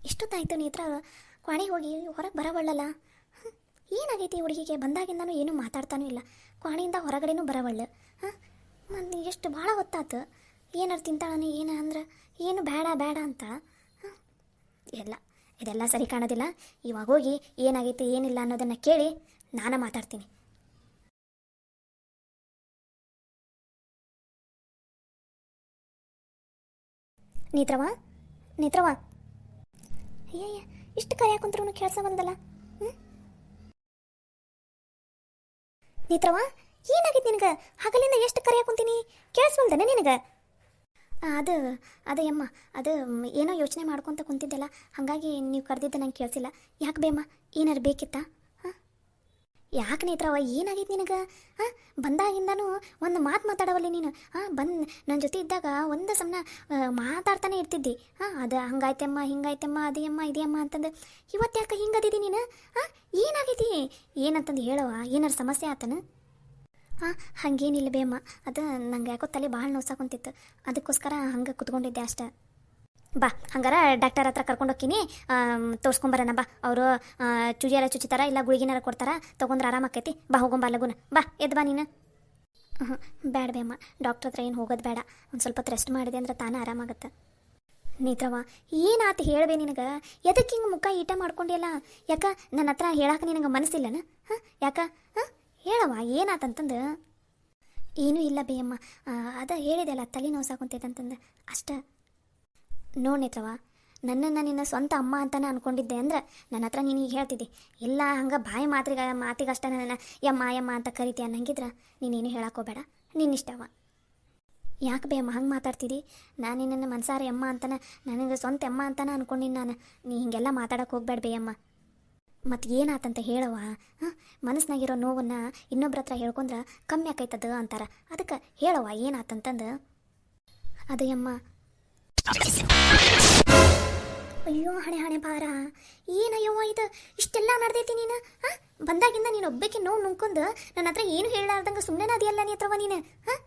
ಇಷ್ಟೊತ್ತಾಯ್ತು ನೇತ್ರ ಕ್ವಾಣಿ ಹೋಗಿ ಹೊರಗೆ ಬರವಳ್ಳಲ್ಲ. ಏನಾಗೈತಿ ಹುಡುಗಿಗೆ? ಬಂದಾಗಿಂದನೂ ಏನೂ ಮಾತಾಡ್ತಾನೂ ಇಲ್ಲ, ಕ್ವಾಣಿಯಿಂದ ಹೊರಗಡೆನೂ ಬರವಳ್ಳು. ಹಾಂ, ಮತ್ತು ಎಷ್ಟು ಭಾಳ ಹೊತ್ತಾತು. ಏನಾರು ತಿಂತಾಳನೆ ಏನು ಅಂದ್ರೆ ಏನು ಬೇಡ ಬೇಡ ಅಂತ. ಹಾಂ, ಎಲ್ಲ ಇದೆಲ್ಲ ಸರಿ ಕಾಣೋದಿಲ್ಲ. ಇವಾಗ ಹೋಗಿ ಏನಾಗೈತಿ ಏನಿಲ್ಲ ಅನ್ನೋದನ್ನು ಕೇಳಿ ನಾನು ಮಾತಾಡ್ತೀನಿ. ನೇತ್ರವ, ನೇತ್ರವ, ಅಯ್ಯಯ್ಯ, ಇಷ್ಟು ಕರೆಯಾಕೊಂತ್ರೂ ಕೆಲಸ ಬಂದಲ್ಲ. ಹ್ಞೂ, ನೇತ್ರವ, ಏನಾಗೈತಿ ನಿನಗೆ? ಹಗಲಿಂದ ಎಷ್ಟು ಕರೆಯಾಕೊಂತೀನಿ, ಕೇಳಿಸ್ವಲ್ದನೆ ನಿನಗೆ? ಅದು ಅದೇ ಅಮ್ಮ, ಅದು ಏನೋ ಯೋಚನೆ ಮಾಡ್ಕೊತ ಕುಂತಿದ್ದೆಲ್ಲ, ಹಾಗಾಗಿ ನೀವು ಕರೆದಿದ್ದೆ ನಂಗೆ ಕೇಳಿಸಿಲ್ಲ. ಯಾಕೆ ಬೇಮ್ಮ, ಏನಾರು ಬೇಕಿತ್ತಾ? ಹಾಂ, ಯಾಕೆ ನೇತ್ರವ, ಏನಾಗೈತಿ ನಿನಗೆ? ಹಾಂ, ಬಂದಾಗಿಂದನೂ ಒಂದು ಮಾತು ಮಾತಾಡವಲ್ಲಿ ನೀನು. ಹಾಂ, ನನ್ನ ಜೊತೆ ಇದ್ದಾಗ ಒಂದು ಸಮನ ಮಾತಾಡ್ತಾನೆ ಇರ್ತಿದ್ದಿ. ಹಾಂ, ಅದು ಹಂಗಾಯ್ತಮ್ಮ ಹಿಂಗಾಯ್ತಮ್ಮ ಅದೇಯಮ್ಮ ಇದೆಯಮ್ಮ ಅಂತಂದು. ಇವತ್ತು ಯಾಕೆ ಹಿಂಗದಿದ್ದಿ ನೀನು? ಹಾಂ, ಏನಾಗೈತಿ ಏನಂತಂದು ಹೇಳವ, ಏನಾರು ಸಮಸ್ಯೆ ಆತನ? ಹಾಂ, ಹಾಗೇನಿಲ್ಲ ಬೇಮ್ಮ, ಅದು ನಂಗೆ ಯಾಕೋ ತಲೆ ಭಾಳ ನೋಸಾಕೊಂತಿತ್ತು, ಅದಕ್ಕೋಸ್ಕರ ಹಂಗೆ ಕುತ್ಕೊಂಡಿದ್ದೆ ಅಷ್ಟೆ. ಬಾ, ಹಂಗಾರ ಡಾಕ್ಟರ್ ಹತ್ರ ಕರ್ಕೊಂಡು ಹೋಗ್ತೀನಿ, ತೋರಿಸ್ಕೊಂಬರೋಣ ಬಾ. ಅವರು ಚುಜಿಯಾರ ಚುಚ್ಚಿತಾರ ಇಲ್ಲ ಗುಳಿಗಿನಾರ ಕೊಡ್ತಾರ, ತೊಗೊಂಡ್ರೆ ಆರಾಮಾಕೈತಿ. ಬಾ, ಹೋಗೊಂಬ ಲಗುನ, ಬಾ, ಎದ್ದು ಬಾ ನೀನು. ಹ್ಞೂ, ಬೇಡ ಬೇಮ್ಮ, ಡಾಕ್ಟ್ರ್ ಹತ್ರ ಏನು ಹೋಗೋದು ಬೇಡ. ಒಂದು ಸ್ವಲ್ಪ ರೆಸ್ಟ್ ಮಾಡಿದೆ ಅಂದ್ರೆ ತಾನೇ ಆರಾಮಾಗತ್ತೆ. ನೇತ್ರವ, ಏನಾತು ಹೇಳಬೇ ನಿನಗೆ? ಎದಕ್ಕೆ ಹಿಂಗೆ ಮುಖ ಈಟ ಮಾಡ್ಕೊಂಡಿಯಲ್ಲ? ಯಾಕೆ ನನ್ನ ಹತ್ರ ಹೇಳಕ್ಕೆ ನಿನಗೆ ಮನಸ್ಸಿಲ್ಲನ? ಹಾಂ, ಯಾಕೆ? ಹಾಂ, ಹೇಳವ, ಏನಾತಂತಂದು? ಏನೂ ಇಲ್ಲ ಬೇಯಮ್ಮ, ಅದ ಹೇಳಿದೆಲ್ಲ ತಲೆ ನೋಸಾಕೊಂತೈತಂತಂದು ಅಷ್ಟೇ. ನೋಡಿ ನೇತ್ರವ, ನನ್ನನ್ನು ನಿನ್ನ ಸ್ವಂತ ಅಮ್ಮ ಅಂತಾನೆ ಅಂದ್ಕೊಂಡಿದ್ದೆ ಅಂದ್ರೆ ನನ್ನ ಹತ್ರ ನೀನು ಈಗ ಹೇಳ್ತಿದ್ದಿ. ಇಲ್ಲ ಹಂಗೆ ಬಾಯಿ ಮಾತಿಗಷ್ಟ ನನ್ನ ಯಮ್ಮ ಯಮ್ಮ ಅಂತ ಕರಿತೀಯ ಅನ್ನಂಗಿದ್ರೆ ನೀನೇನು ಹೇಳಕ್ಕೋಬೇಡ, ನಿನ್ನಿಷ್ಟವ. ಯಾಕೆ ಬೇಯಮ್ಮ ಹಂಗೆ ಮಾತಾಡ್ತಿದ್ದಿ? ನಾನು ನಿನ್ನನ್ನು ಮನಸಾರೆ ಅಮ್ಮ ಅಂತಾನೆ, ನನಗೆ ಸ್ವಂತ ಅಮ್ಮ ಅಂತಾನೆ ಅಂದ್ಕೊಂಡಿನಿ ನಾನು. ನೀ ಹಿಂಗೆಲ್ಲ ಮಾತಾಡೋಕೆ ಹೋಗ್ಬೇಡ ಬೇಯಮ್ಮ. ಮತ್ತು ಏನಾತಂತ ಹೇಳವ? ಹಾಂ, ಮನಸ್ಸಿನಾಗಿರೋ ನೋವನ್ನು ಇನ್ನೊಬ್ರ ಹತ್ರ ಹೇಳ್ಕೊಂಡ್ರೆ ಕಮ್ಮಿ ಆಕೈತದ ಅಂತಾರೆ. ಅದಕ್ಕೆ ಹೇಳವ, ಏನಾತಂತಂದು? ಅದೇ ಅಮ್ಮ. ಅಯ್ಯೋ ಹಣೆ ಹಣೆ ಬಾರ, ಏನಯ್ಯವ್ವ ಇದು ಇಷ್ಟೆಲ್ಲ ನಡೆದೈತಿ ನೀನು? ಹಾಂ, ಬಂದಾಗಿಂದ ನೀನು ಒಬ್ಬಕ್ಕೆ ನೋವು ನುಂಕೊಂಡು ನನ್ನ ಹತ್ರ ಏನು ಹೇಳಲಾರ್ದಂಗೆ ಸುಮ್ಮನೆ ಅದೆಯಲ್ಲ ನೇತ್ರವ ನೀನು. ಹಾಂ,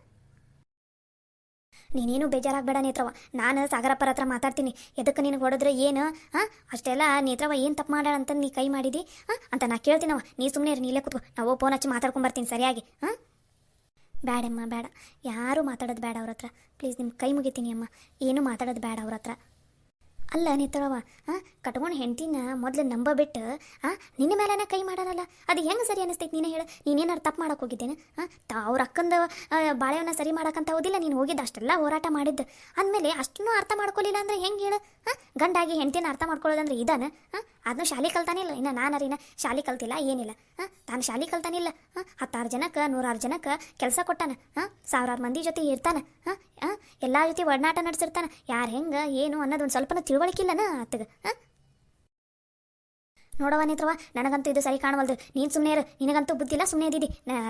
ನೀನೇನು ಬೇಜಾರಾಗಬೇಡ ನೇತ್ರವ, ನಾನು ಸಾಗರಪ್ಪರ ಹತ್ರ ಮಾತಾಡ್ತೀನಿ. ಎದಕ್ಕೆ ನಿನಗೆ ಹೊಡೆದ್ರೆ ಏನು? ಹಾಂ, ಅಷ್ಟೆಲ್ಲ ನೇತ್ರವ ಏನು ತಪ್ಪು ಮಾಡ್ಯಾಳ ಅಂತ ನೀ ಕೈ ಮಾಡಿದಿ ಹಾಂ ಅಂತ ನಾ ಕೇಳ್ತೀನವ. ನೀ ಸುಮ್ಮನೆ ನೀಲೇ ಕೂತ್ಕೋ, ನಾವು ಫೋನ್ ಹಚ್ಚಿ ಮಾತಾಡ್ಕೊಂಬರ್ತೀನಿ ಸರಿಯಾಗಿ. ಹಾಂ, ಬೇಡಮ್ಮ ಬೇಡ, ಯಾರೂ ಮಾತಾಡೋದು ಬೇಡ ಅವ್ರ ಹತ್ರ. ಪ್ಲೀಸ್ ನಿಮ್ಮ ಕೈ ಮುಗಿತೀನಿ ಅಮ್ಮ, ಏನೂ ಮಾತಾಡೋದು ಬೇಡ ಅವ್ರ ಹತ್ರ. ಅಲ್ಲ ನೇತ್ರವ, ಹಾಂ, ಕಟ್ಕೊಂಡು ಹೆಂಡ್ತಿನ ಮೊದಲು ನಂಬಬಿಟ್ಟು ನಿನ್ನ ಮೇಲೆನ ಕೈ ಮಾಡೋಣಲ್ಲ, ಅದು ಹೆಂಗೆ ಸರಿ ಅನ್ನಿಸ್ತೈತೆ? ನೀನೇ ಹೇಳು, ನೀನೇನಾರು ತಪ್ಪು ಮಾಡೋಕೆ ಹೋಗಿದ್ದೇನೆ? ಹಾಂ, ಅವ್ರ ಅಕ್ಕಂದು ಬಾಳೆಯನ್ನು ಸರಿ ಮಾಡೋಕ್ಕಂತ ಹೋದಿಲ್ಲ ನೀನು ಹೋಗಿದ್ದು, ಅಷ್ಟೆಲ್ಲ ಹೋರಾಟ ಮಾಡಿದ್ದು ಅಂದಮೇಲೆ ಅಷ್ಟನ್ನು ಅರ್ಥ ಮಾಡ್ಕೊಳ್ಳಿಲ್ಲ ಅಂದರೆ ಹೆಂಗೆ ಹೇಳು? ಹಾಂ, ಗಂಡಾಗಿ ಹೆಂಡ್ತಿನ ಅರ್ಥ ಮಾಡ್ಕೊಳ್ಳೋದಂದ್ರೆ ಇದಾನೆ? ಹಾಂ, ಅದನ್ನು ಶಾಲೆ ಕಲ್ತಾನಿಲ್ಲ ಇನ್ನು, ನಾನರಿನ ಶಾಲೆ ಕಲ್ತಿಲ್ಲ ಏನಿಲ್ಲ. ಹಾಂ, ತಾನು ಶಾಲೆ ಕಲ್ತಾನಿಲ್ಲ. ಹಾಂ, 10 ಜನಕ್ಕೆ 100 ಜನಕ್ಕೆ ಕೆಲಸ ಕೊಟ್ಟಾನ. ಹಾಂ, 1000 ಮಂದಿ ಜೊತೆ ಇರ್ತಾನೆ. ಹಾಂ ಹಾಂ, ಎಲ್ಲ ಜೊತೆ ಒಡನಾಟ ನಡೆಸಿರ್ತಾನೆ. ಯಾರು ಹೆಂಗೆ ಏನು ಅನ್ನೋದು ಒಂದು ಸ್ವಲ್ಪನೂ ತಿಳುವಳಿಕಿಲ್ಲನ ಆತಗೆ? ಹಾಂ, ನೋಡವ ನೇತ್ರವ, ನನಗಂತೂ ಇದು ಸರಿ ಕಾಣವಲ್ದು. ನೀನು ಸುಮ್ಮನೆ ಇರು, ನಿನಗಂತೂ ಬುದ್ಧಿಲ್ಲ, ಸುಮ್ಮನೆ ಇದ್ದಿದ್ದಿ.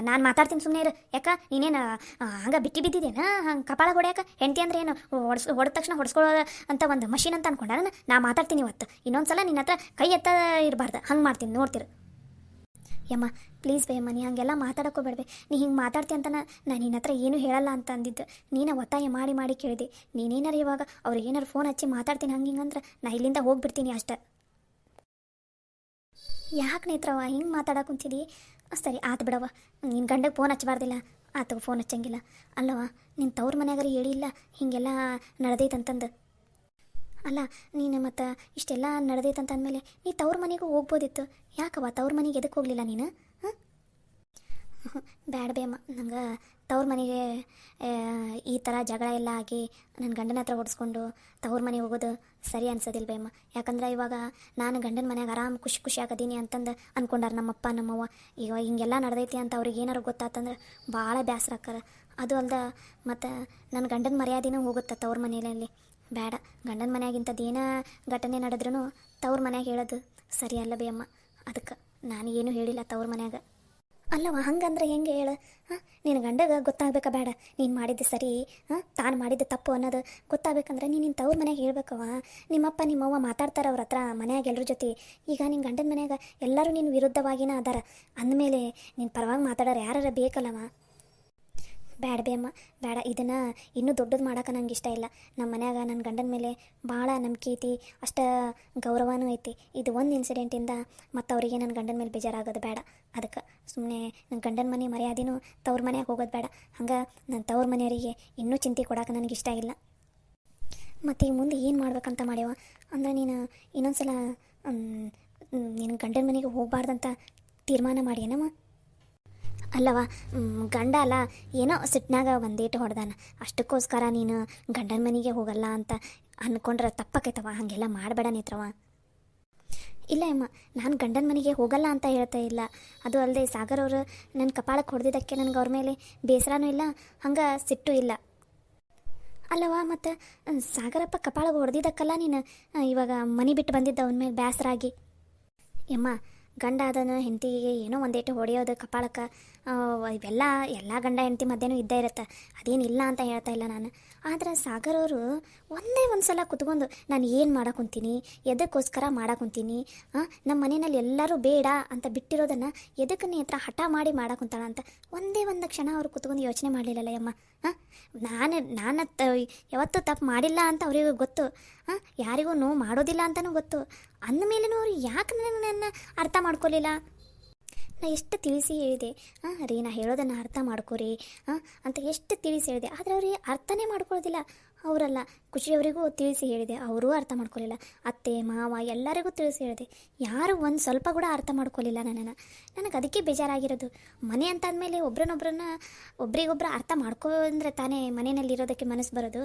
ನಾನು ಮಾತಾಡ್ತೀನಿ, ಸುಮ್ಮನೆ ಇರು. ಯಾಕೆ ನೀನೇನು ಹಂಗೆ ಬಿಟ್ಟಿದ್ದೇನೆ? ಹಂಗೆ ಕಪಾಳ ಹೊಡ್ಯಾಕ? ಹೆಂಡತಿ ಅಂದ್ರೆ ಏನು ಹೊಡೆದ ತಕ್ಷಣ ಹೊಡೆಸ್ಕೊಳ್ಳೋ ಅಂತ ಒಂದು ಮಷೀನ್ ಅಂತ ಅನ್ಕೊಂಡ? ನಾ ಮಾತಾಡ್ತೀನಿ ಇವತ್ತು. ಇನ್ನೊಂದು ಸಲ ನಿನ್ನ ಹತ್ರ ಕೈ ಎತ್ತ ಇರಬಾರ್ದು, ಹಂಗೆ ಮಾಡ್ತೀನಿ ನೋಡ್ತಿರು. ಯಮ್ಮ ಪ್ಲೀಸ್ ಬೇಯಮ್ಮ, ನೀ ಹಾಗೆಲ್ಲ ಮಾತಾಡೋಕೋಬೇಡ್ಬೆ. ನೀ ಹಿಂಗೆ ಮಾತಾಡ್ತಿ ಅಂತ ನಾನು ನಿನ್ನ ಹತ್ರ ಏನೂ ಹೇಳಲ್ಲ ಅಂತ ಅಂದಿದ್ದು. ನೀನು ಒತ್ತಾಯ ಮಾಡಿ ಮಾಡಿ ಕೇಳಿದೆ. ನೀನೇನಾರು ಇವಾಗ ಅವ್ರಿಗೆ ಏನಾರು ಫೋನ್ ಹಚ್ಚಿ ಮಾತಾಡ್ತೀನಿ ಹಂಗೆ ಹಿಂಗಂದ್ರೆ ನಾ ಇಲ್ಲಿಂದ ಹೋಗ್ಬಿಡ್ತೀನಿ ಅಷ್ಟೆ. ಯಾಕೆ ನೇತ್ರವ ಹಿಂಗೆ ಮಾತಾಡಕ್ಕೆ ಕುಂತಿದ್ದಿ? ಸರಿ ಆತು ಬಿಡವ, ನಿನ್ನ ಗಂಡಗೆ ಫೋನ್ ಹಚ್ಚಬಾರ್ದಿಲ್ಲ, ಆತಗೆ ಫೋನ್ ಹಚ್ಚಂಗಿಲ್ಲ ಅಲ್ಲವ. ನಿನ್ನ ತವ್ರ ಮನೆಯಾಗಾರ ಹೇಳಿಲ್ಲ ಹಿಂಗೆಲ್ಲ ನಡೆದೈತಂತಂದು? ಅಲ್ಲ ನೀನು ಮತ್ತು ಇಷ್ಟೆಲ್ಲ ನಡೆದೈತಂತಂದಮೇಲೆ ನೀ ತವ್ರ ಮನೆಗೂ ಹೋಗ್ಬೋದಿತ್ತು. ಯಾಕವ್ವ ತವ್ರ ಮನೆಗೆ ಎದಕ್ಕೆ ಹೋಗಲಿಲ್ಲ ನೀನು? ಹಾಂ, ಬ್ಯಾಡ ಬೇಯಮ್ಮ, ನಂಗೆ ತವ್ರ ಮನೆಗೆ ಈ ಥರ ಜಗಳ ಎಲ್ಲ ಆಗಿ ನನ್ನ ಗಂಡನ ಹತ್ರ ಹೊಡೆಸ್ಕೊಂಡು ತವ್ರ ಮನೆಗೆ ಹೋಗೋದು ಸರಿ ಅನ್ಸೋದಿಲ್ಲ ಬೇಯಮ್ಮ. ಯಾಕಂದ್ರೆ ಇವಾಗ ನಾನು ಗಂಡನ ಮನೆಯಾಗ ಆರಾಮ್ ಖುಷಿ ಖುಷಿ ಆಗದೀನಿ ಅಂತಂದು ಅಂದ್ಕೊಂಡಾರ ನಮ್ಮಪ್ಪ ನಮ್ಮವ್ವ. ಈಗ ಹಿಂಗೆಲ್ಲ ನಡೆದೈತಿ ಅಂತ ಅವ್ರಿಗೆ ಏನಾರು ಗೊತ್ತಾತಂದ್ರೆ ಭಾಳ ಬೇಸರ ಆಕ್ಕಾರ. ಅದು ಅಲ್ದ ಮತ್ತು ನನ್ನ ಗಂಡನ ಮರ್ಯಾದೆನೂ ಹೋಗುತ್ತೆ ತವ್ರ ಮನೆಯಲ್ಲಿ. ಬೇಡ, ಗಂಡನ ಮನೆಯಾಗಿಂಥದ್ದು ಏನೋ ಘಟನೆ ನಡೆದ್ರೂ ತವ್ರ ಮನ್ಯಾಗ ಹೇಳೋದು ಸರಿ ಅಲ್ಲ ಬೇಯಮ್ಮ. ಅದಕ್ಕೆ ನಾನು ಏನೂ ಹೇಳಿಲ್ಲ ತವ್ರ ಮನ್ಯಾಗ. ಅಲ್ಲವ ಹಂಗಂದ್ರೆ ಹೆಂಗೆ ಹೇಳು? ಹಾಂ, ನಿನ್ನ ಗಂಡಗೆ ಗೊತ್ತಾಗಬೇಕಾ ಬೇಡ ನೀನು ಮಾಡಿದ್ದು ಸರಿ, ಹಾಂ ತಾನು ಮಾಡಿದ್ದು ತಪ್ಪು ಅನ್ನೋದು ಗೊತ್ತಾಗಬೇಕಂದ್ರೆ ನೀನು ನಿನ್ನ ತವ್ರ ಮನೆಯಾಗ ಹೇಳ್ಬೇಕವ. ನಿಮ್ಮಪ್ಪ ನಿಮ್ಮವ್ವ ಮಾತಾಡ್ತಾರೆ ಅವ್ರ ಹತ್ರ ಮನ್ಯಾಗ ಎಲ್ಲರ ಜೊತೆ. ಈಗ ನಿನ್ನ ಗಂಡನ ಮನ್ಯಾಗ ಎಲ್ಲರೂ ನಿನ್ನ ವಿರುದ್ಧವಾಗಿನ ಅದಾರ ಅಂದಮೇಲೆ ನಿನ್ನ ಪರವಾಗಿ ಮಾತಾಡೋರು ಯಾರು ಬೇಕಲ್ಲವ? ಬ್ಯಾಡ ಬೇ ಅಮ್ಮ, ಬೇಡ. ಇದನ್ನು ಇನ್ನೂ ದೊಡ್ಡದು ಮಾಡೋಕೆ ನಂಗೆ ಇಷ್ಟ ಇಲ್ಲ. ನಮ್ಮ ಮನ್ಯಾಗ ನನ್ನ ಗಂಡನ ಮೇಲೆ ಭಾಳ ನಂಬಿಕೆ ಐತಿ, ಅಷ್ಟು ಗೌರವನೂ ಐತಿ. ಇದು ಒಂದು ಇನ್ಸಿಡೆಂಟಿಂದ ಮತ್ತು ಅವರಿಗೆ ನನ್ನ ಗಂಡನ ಮೇಲೆ ಬೇಜಾರಾಗೋದು ಬೇಡ. ಅದಕ್ಕೆ ಸುಮ್ಮನೆ ನನ್ನ ಗಂಡನ ಮನೆ ಮರ್ಯಾದೆನೂ ತವ್ರ ಮನೆಯಾಗ ಹೋಗೋದು ಬೇಡ. ಹಂಗೆ ನನ್ನ ತವ್ರ ಮನೆಯವರಿಗೆ ಇನ್ನೂ ಚಿಂತೆ ಕೊಡೋಕೆ ನನಗೆ ಇಷ್ಟ ಇಲ್ಲ. ಮತ್ತು ಈಗ ಮುಂದೆ ಏನು ಮಾಡ್ಬೇಕಂತ ಮಾಡ್ಯವ ಅಂದ್ರೆ ನೀನು ಇನ್ನೊಂದು ಸಲ ನಿನ್ನ ಗಂಡನ ಮನೆಗೆ ಹೋಗಬಾರ್ದಂತ ತೀರ್ಮಾನ ಮಾಡ್ಯಾನಮ್ಮ. ಅಲ್ಲವ, ಗಂಡ ಅಲ್ಲ, ಏನೋ ಸಿಟ್ನಾಗ ಒಂದೇಟು ಹೊಡೆದಾನ, ಅಷ್ಟಕ್ಕೋಸ್ಕರ ನೀನು ಗಂಡನ ಮನೆಗೆ ಹೋಗಲ್ಲ ಅಂತ ಅಂದ್ಕೊಂಡ್ರೆ ತಪ್ಪಕೈತವ. ಹಾಗೆಲ್ಲ ಮಾಡಬೇಡ ನೇತ್ರವ. ಇಲ್ಲ ಅಮ್ಮ, ನಾನು ಗಂಡನ ಮನೆಗೆ ಹೋಗಲ್ಲ ಅಂತ ಹೇಳ್ತಾ ಇಲ್ಲ. ಅದು ಅಲ್ಲದೆ ಸಾಗರ್ ಅವರು ನನ್ನ ಕಪಾಳಕ್ಕೆ ಹೊಡೆದಿದ್ದಕ್ಕೆ ನನಗೆ ಅವ್ರ ಮೇಲೆ ಬೇಸರನೂ ಇಲ್ಲ, ಹಂಗೆ ಸಿಟ್ಟು ಇಲ್ಲ. ಅಲ್ಲವ, ಮತ್ತು ಸಾಗರಪ್ಪ ಕಪಾಳಗೆ ಹೊಡೆದಿದ್ದಕ್ಕಲ್ಲ ನೀನು ಇವಾಗ ಮನೆ ಬಿಟ್ಟು ಬಂದಿದ್ದ ಅವನ ಮೇಲೆ ಬೇಸರಾಗಿ. ಯಮ್ಮ, ಗಂಡ ಅದನ್ನು ಹೆಂಡತಿಗೆ ಏನೋ ಒಂದೇಟು ಹೊಡೆಯೋದು ಕಪಾಳಕ್ಕೆ, ಇವೆಲ್ಲ ಎಲ್ಲ ಗಂಡ ಹೆಂಡತಿ ಮಧ್ಯೆನೂ ಇದ್ದೇ ಇರುತ್ತೆ, ಅದೇನಿಲ್ಲ ಅಂತ ಹೇಳ್ತಾ ಇಲ್ಲ ನಾನು. ಆದರೆ ಸಾಗರ್ ಅವರು ಒಂದೇ ಒಂದು ಸಲ ಕುತ್ಕೊಂಡು ನಾನು ಏನು ಮಾಡಾಕೊಂತೀನಿ, ಎದಕ್ಕೋಸ್ಕರ ಮಾಡಾಕೊಂತೀನಿ, ನಮ್ಮ ಮನೆಯಲ್ಲಿ ಎಲ್ಲರೂ ಬೇಡ ಅಂತ ಬಿಟ್ಟಿರೋದನ್ನು ಎದಕ್ಕೆ ನೇತ್ರ ಹಠ ಮಾಡಿ ಮಾಡಾಕೊಂತಾಳ ಅಂತ ಒಂದೇ ಒಂದು ಕ್ಷಣ ಅವ್ರು ಕುತ್ಕೊಂಡು ಯೋಚನೆ ಮಾಡಲಿಲ್ಲಲ್ಲ ಯಮ್ಮ. ನಾನು ಯಾವತ್ತೂ ತಪ್ಪು ಮಾಡಿಲ್ಲ ಅಂತ ಅವರಿಗೂ ಗೊತ್ತು, ಯಾರಿಗೂ ನೋವು ಮಾಡೋದಿಲ್ಲ ಅಂತಲೂ ಗೊತ್ತು. ಅಂದಮೇಲೆನೂ ಅವ್ರು ಯಾಕೆ ನನ್ನ ಅರ್ಥ ಮಾಡ್ಕೊಲಿಲ್ಲ? ನಾ ಎಷ್ಟು ತಿಳಿಸಿ ಹೇಳಿದೆ ರೀ, ನಾ ಹೇಳೋದನ್ನು ಅರ್ಥ ಮಾಡ್ಕೊರಿ ಅಂತ ಎಷ್ಟು ತಿಳಿಸಿ ಹೇಳಿದೆ. ಆದರೆ ಅವ್ರಿಗೆ ಅರ್ಥನೇ ಮಾಡ್ಕೊಳ್ಳೋದಿಲ್ಲ. ಅವರಲ್ಲ, ಖುಷಿಯವರಿಗೂ ತಿಳಿಸಿ ಹೇಳಿದೆ, ಅವರೂ ಅರ್ಥ ಮಾಡ್ಕೊಳ್ಳಿಲ್ಲ. ಅತ್ತೆ ಮಾವ ಎಲ್ಲರಿಗೂ ತಿಳಿಸಿ ಹೇಳಿದೆ, ಯಾರು ಒಂದು ಸ್ವಲ್ಪ ಕೂಡ ಅರ್ಥ ಮಾಡ್ಕೊಳ್ಳಿಲ್ಲ ನನಗೆ. ಅದಕ್ಕೆ ಬೇಜಾರಾಗಿರೋದು. ಮನೆ ಅಂತಾದ್ಮೇಲೆ ಒಬ್ರಿಗೊಬ್ಬರು ಅರ್ಥ ಮಾಡ್ಕೊಂಡ್ರೆ ತಾನೇ ಮನೆಯಲ್ಲಿರೋದಕ್ಕೆ ಮನಸ್ಸು ಬರೋದು.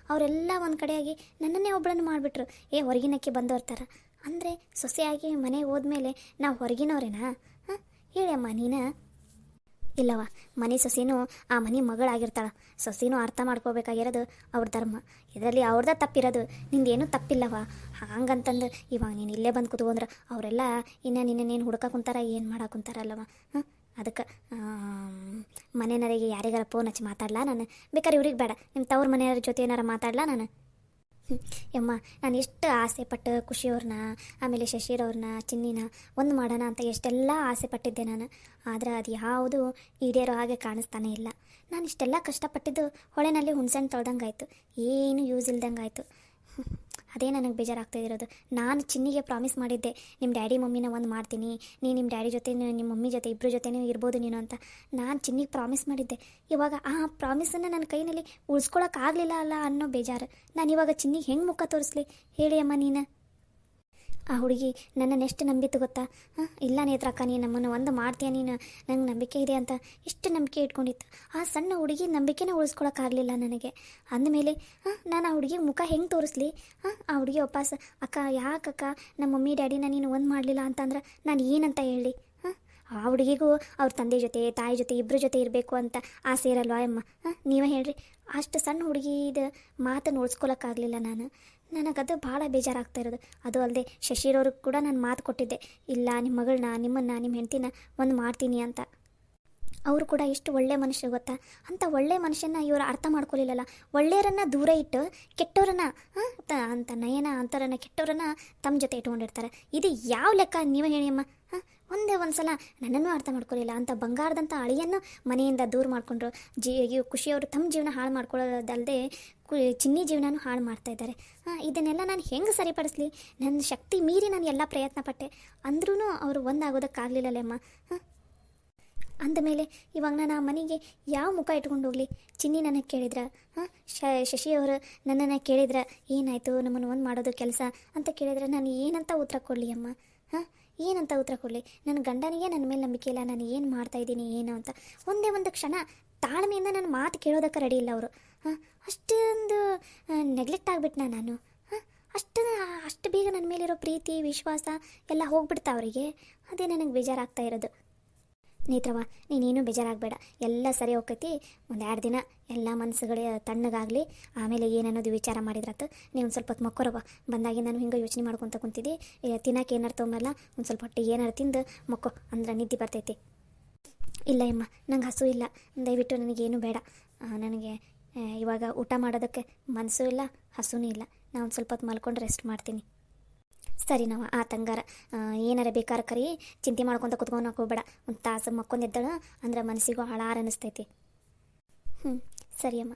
ಅವರೆಲ್ಲ ಒಂದು ಕಡೆಯಾಗಿ ನನ್ನನ್ನೇ ಒಬ್ಬಳನ್ನು ಮಾಡಿಬಿಟ್ರು. ಹೊರಗಿನಕ್ಕೆ ಬಂದವ್ರ ಥರ. ಅಂದರೆ ಸೊಸೆಯಾಗಿ ಮನೆಗೆ ಹೋದ್ಮೇಲೆ ನಾವು ಹೊರಗಿನವ್ರೇನಾ? ಹೇಳಮ್ಮ ನೀನು. ಇಲ್ಲವ, ಮನೆ ಸೊಸೆನೂ ಆ ಮನೆ ಮಗಳಾಗಿರ್ತಾಳೆ. ಸೊಸೆನೂ ಅರ್ಥ ಮಾಡ್ಕೋಬೇಕಾಗಿರೋದು ಅವ್ರ ಧರ್ಮ. ಇದರಲ್ಲಿ ಅವ್ರದ್ದ ತಪ್ಪಿರೋದು, ನಿಂದೇನೂ ತಪ್ಪಿಲ್ಲವ. ಹಂಗಂತಂದು ಇವಾಗ ನೀನು ಇಲ್ಲೇ ಬಂದು ಕೂತ್ಕೊಂಡ್ರೆ ಅವರೆಲ್ಲ ಇನ್ನು ನಿನ್ನೇನು ಹುಡ್ಕ ಕುಂತಾರ, ಏನು ಮಾಡಕ್ಕೆ ಕುಂತಾರಲ್ಲವ. ಅದಕ್ಕೆ ಮನೆಯವರಿಗೆ ಯಾರಿಗಾರ ಫೋನ್ ಹಚ್ಚಿ ಮಾತಾಡಲ್ಲ ನಾನು. ಬೇಕಾದ್ರೆ ಇವ್ರಿಗೆ ಬೇಡ, ನಿಮ್ಮ ತವ್ರ ಮನೆಯವ್ರ ಜೊತೆ ಏನಾರ ಮಾತಾಡಲ್ಲ ನಾನು. ಯಮ್ಮ, ನಾನು ಎಷ್ಟು ಆಸೆ ಪಟ್ಟು ಖುಷಿಯವ್ರನ್ನ, ಆಮೇಲೆ ಶಶಿರವ್ರನ್ನ, ಚಿನ್ನಿನ ಒಂದು ಮಾಡೋಣ ಅಂತ ಎಷ್ಟೆಲ್ಲ ಆಸೆ ಪಟ್ಟಿದ್ದೆ ನಾನು. ಆದರೆ ಅದು ಯಾವುದು ಈಡೇರೋ ಹಾಗೆ ಕಾಣಿಸ್ತಾನೆ ಇಲ್ಲ. ನಾನು ಇಷ್ಟೆಲ್ಲ ಕಷ್ಟಪಟ್ಟಿದ್ದು ಹೊಳೆನಲ್ಲಿ ಹುಣ್ಸೆಣ್ಣು ತೊಳ್ದಂಗೆ ಆಯಿತು, ಏನು ಯೂಸ್ ಇಲ್ದಂಗೆ ಆಯಿತು. ಅದೇ ನನಗೆ ಬೇಜಾರಾಗ್ತಾಯಿರೋದು. ನಾನು ಚಿನ್ನಿಗೆ ಪ್ರಾಮಿಸ್ ಮಾಡಿದ್ದೆ, ನಿಮ್ಮ ಡ್ಯಾಡಿ ಮಮ್ಮಿನ ಒಂದು ಮಾಡ್ತೀನಿ, ನಿಮ್ಮ ಡ್ಯಾಡಿ ಜೊತೆ ನಿಮ್ಮ ಮಮ್ಮಿ ಜೊತೆ ಇಬ್ಬರು ಜೊತೆನೂ ಇರ್ಬೋದು ನೀನು ಅಂತ ನಾನು ಚಿನ್ನಿಗೆ ಪ್ರಾಮಿಸ್ ಮಾಡಿದ್ದೆ. ಇವಾಗ ಆ ಪ್ರಾಮಿಸನ್ನು ನನ್ನ ಕೈಯಲ್ಲಿ ಉಳಿಸ್ಕೊಳಕ್ಕಾಗಲಿಲ್ಲ ಅಲ್ಲ ಅನ್ನೋ ಬೇಜಾರು. ನಾನು ಇವಾಗ ಚಿನ್ನಿಗೆ ಹೆಂಗೆ ಮುಖ ತೋರಿಸ್ಲಿ ಹೇಳಿ ಅಮ್ಮ ನೀನು? ಆ ಹುಡುಗಿ ನನ್ನನ್ನು ಎಷ್ಟು ನಂಬಿತು ಗೊತ್ತಾ? ಇಲ್ಲ ನೇತ್ರಕ್ಕ, ನೀನು ನಮ್ಮನ್ನು ಒಂದು ಮಾಡ್ತೀಯ, ನೀನು ನಂಗೆ ನಂಬಿಕೆ ಇದೆ ಅಂತ ಎಷ್ಟು ನಂಬಿಕೆ ಇಟ್ಕೊಂಡಿತ್ತು. ಆ ಸಣ್ಣ ಹುಡುಗಿ ನಂಬಿಕೆನೇ ಉಳಿಸ್ಕೊಳಕ್ಕಾಗಲಿಲ್ಲ ನನಗೆ. ಅಂದಮೇಲೆ ನಾನು ಆ ಹುಡುಗಿಗೆ ಮುಖ ಹೆಂಗೆ ತೋರಿಸ್ಲಿ? ಆ ಹುಡುಗಿ ವಾಪಸ್ ಅಕ್ಕ, ಯಾಕಕ್ಕ ನಮ್ಮ ಮಮ್ಮಿ ಡ್ಯಾಡಿನ ನೀನು ಒಂದು ಮಾಡಲಿಲ್ಲ ಅಂತಂದ್ರೆ ನಾನು ಏನಂತ ಹೇಳಿ? ಆ ಹುಡುಗಿಗೂ ಅವ್ರ ತಂದೆ ಜೊತೆ ತಾಯಿ ಜೊತೆ ಇಬ್ಬರ ಜೊತೆ ಇರಬೇಕು ಅಂತ ಆಸೆ ಇರಲ್ವಾ ಅಮ್ಮ? ನೀವೇ ಹೇಳ್ರಿ. ಅಷ್ಟು ಸಣ್ಣ ಹುಡುಗಿದ ಮಾತನ್ನು ಉಳಿಸ್ಕೊಳಕ್ಕಾಗಲಿಲ್ಲ ನನಗದು ಭಾಳ ಬೇಜಾರಾಗ್ತಾ ಇರೋದು. ಅದು ಅಲ್ಲದೆ ಶಶಿರವ್ರಿಗೆ ಕೂಡ ನಾನು ಮಾತು ಕೊಟ್ಟಿದ್ದೆ, ಇಲ್ಲ ನಿಮ್ಮ ಮಗಳನ್ನ, ನಿಮ್ಮನ್ನು, ನಿಮ್ಮ ಹೆಂಡತಿನ ಒಂದು ಮಾಡ್ತೀನಿ ಅಂತ. ಅವರು ಕೂಡ ಎಷ್ಟು ಒಳ್ಳೆ ಮನುಷ್ಯರು ಗೊತ್ತಾ? ಅಂಥ ಒಳ್ಳೆ ಮನುಷ್ಯನ ಇವರು ಅರ್ಥ ಮಾಡ್ಕೊಳ್ಳಿಲ್ಲಲ್ಲ. ಒಳ್ಳೆಯವರನ್ನು ದೂರ ಇಟ್ಟು ಕೆಟ್ಟವರನ್ನ ಅಂತ ನಯನ ಅಂಥವ್ರನ್ನ ಕೆಟ್ಟವರನ್ನ ತಮ್ಮ ಜೊತೆ ಇಟ್ಕೊಂಡಿರ್ತಾರೆ. ಇದು ಯಾವ ಲೆಕ್ಕ ನೀವೇ ಹೇಳಿಯಮ್ಮ? ಒಂದೇ ಒಂದು ಸಲ ನನ್ನನ್ನು ಅರ್ಥ ಮಾಡ್ಕೊಳ್ಳಿಲ್ಲ ಅಂತ ಬಂಗಾರದಂಥ ಅಳಿಯನ್ನು ಮನೆಯಿಂದ ದೂರ ಮಾಡಿಕೊಂಡ್ರು. ಖುಷಿಯವರು ತಮ್ಮ ಜೀವನ ಹಾಳು ಮಾಡ್ಕೊಳ್ಳೋದಲ್ಲದೆ ಚಿನ್ನಿ ಜೀವನನೂ ಹಾಳು ಮಾಡ್ತಾಯಿದ್ದಾರೆ. ಇದನ್ನೆಲ್ಲ ನಾನು ಹೆಂಗೆ ಸರಿಪಡಿಸ್ಲಿ? ನನ್ನ ಶಕ್ತಿ ಮೀರಿ ನಾನು ಎಲ್ಲ ಪ್ರಯತ್ನ ಪಟ್ಟೆ, ಅಂದ್ರೂ ಅವರು ಒಂದಾಗೋದಕ್ಕಾಗಲಿಲ್ಲಲ್ಲಮ್ಮ. ಅಂದಮೇಲೆ ಇವಾಗ ನಾನು ಆ ಮನೆಗೆ ಯಾವ ಮುಖ ಇಟ್ಕೊಂಡು ಹೋಗಲಿ? ಚಿನ್ನಿ ನನಗೆ ಕೇಳಿದ್ರ, ಶಶಿಯವರು ನನ್ನನ್ನು ಕೇಳಿದ್ರ, ಏನಾಯಿತು ನಮ್ಮನ್ನು ಒಂದು ಮಾಡೋದು ಕೆಲಸ ಅಂತ ಕೇಳಿದ್ರೆ ನಾನು ಏನಂತ ಉತ್ತರ ಕೊಡಲಿ ಅಮ್ಮ? ಏನಂತ ಉತ್ತರ ಕೊಡಲಿ? ನನ್ನ ಗಂಡನಿಗೆ ನನ್ನ ಮೇಲೆ ನಂಬಿಕೆ ಇಲ್ಲ, ನಾನು ಏನು ಮಾಡ್ತಾಯಿದ್ದೀನಿ ಏನು ಅಂತ. ಒಂದೇ ಒಂದು ಕ್ಷಣ ತಾಳ್ಮೆಯಿಂದ ನನ್ನ ಮಾತು ಕೇಳೋದಕ್ಕೆ ರೆಡಿ ಇಲ್ಲ ಅವರು. ಅಷ್ಟೊಂದು ನೆಗ್ಲೆಕ್ಟ್ ಆಗಿಬಿಟ್ನಾ ನಾನು? ಅಷ್ಟು ಬೇಗ ನನ್ನ ಮೇಲಿರೋ ಪ್ರೀತಿ ವಿಶ್ವಾಸ ಎಲ್ಲ ಹೋಗ್ಬಿಡ್ತಾ ಅವರಿಗೆ. ಅದೇ ನನಗೆ ಬೇಜಾರಾಗ್ತಾ ಇರೋದು. ನೇತ್ರವ, ನೀನೇನು ಬೇಜಾರಾಗಬೇಡ, ಎಲ್ಲ ಸರಿ ಹೋಗ್ತೈತಿ. ಒಂದು 2 ದಿನ ಎಲ್ಲ ಮನಸ್ಸುಗಳೇ ತಣ್ಣಗಾಗಲಿ, ಆಮೇಲೆ ಏನನ್ನೋದು ವಿಚಾರ ಮಾಡಿದ್ರತ್ತು. ನೀವು ಒಂದು ಸ್ವಲ್ಪ ಹೊತ್ತು ಮಕ್ಕೊರವ. ಬಂದಾಗಿ ನಾನು ಹಿಂಗೆ ಯೋಚನೆ ಮಾಡ್ಕೊತ ಕುಂತಿದ್ದೆ, ತಿನ್ನಕ್ಕೆ ಏನಾರು ತೊಗೊಂಬಲ್ಲ, ಒಂದು ಸ್ವಲ್ಪ ಹೊಟ್ಟೆ ಏನಾರು ತಿಂದು ಮಕ್ಕೋ, ಅಂದ್ರೆ ನಿದ್ದೆ ಬರ್ತೈತಿ. ಇಲ್ಲ ಅಮ್ಮ, ನಂಗೆ ಹಸು ಇಲ್ಲ, ದಯವಿಟ್ಟು ನನಗೇನು ಬೇಡ. ನನಗೆ ಇವಾಗ ಊಟ ಮಾಡೋದಕ್ಕೆ ಮನಸ್ಸು ಇಲ್ಲ, ಹಸುನೂ ಇಲ್ಲ. ನಾನು ಒಂದು ಸ್ವಲ್ಪ ಹೊತ್ತು ಮಲ್ಕೊಂಡು ರೆಸ್ಟ್ ಮಾಡ್ತೀನಿ. ಸರಿ ನಾವು ಆ ತಂಗಾರ ಏನಾರ ಬೇಕಾರೆ ಕರಿ, ಚಿಂತೆ ಮಾಡ್ಕೊತ ಕುತ್ಕೊಂಡು ಹೋಗ್ಬೇಡ. ಒಂದು ತಾಸು ಮಕ್ಕೊಂದು ಎದ್ದಳು ಅಂದ್ರೆ ಮನಸ್ಸಿಗೂ ಹಳಾರ ಅನ್ನಿಸ್ತೈತಿ. ಹ್ಞೂ ಸರಿ ಅಮ್ಮ.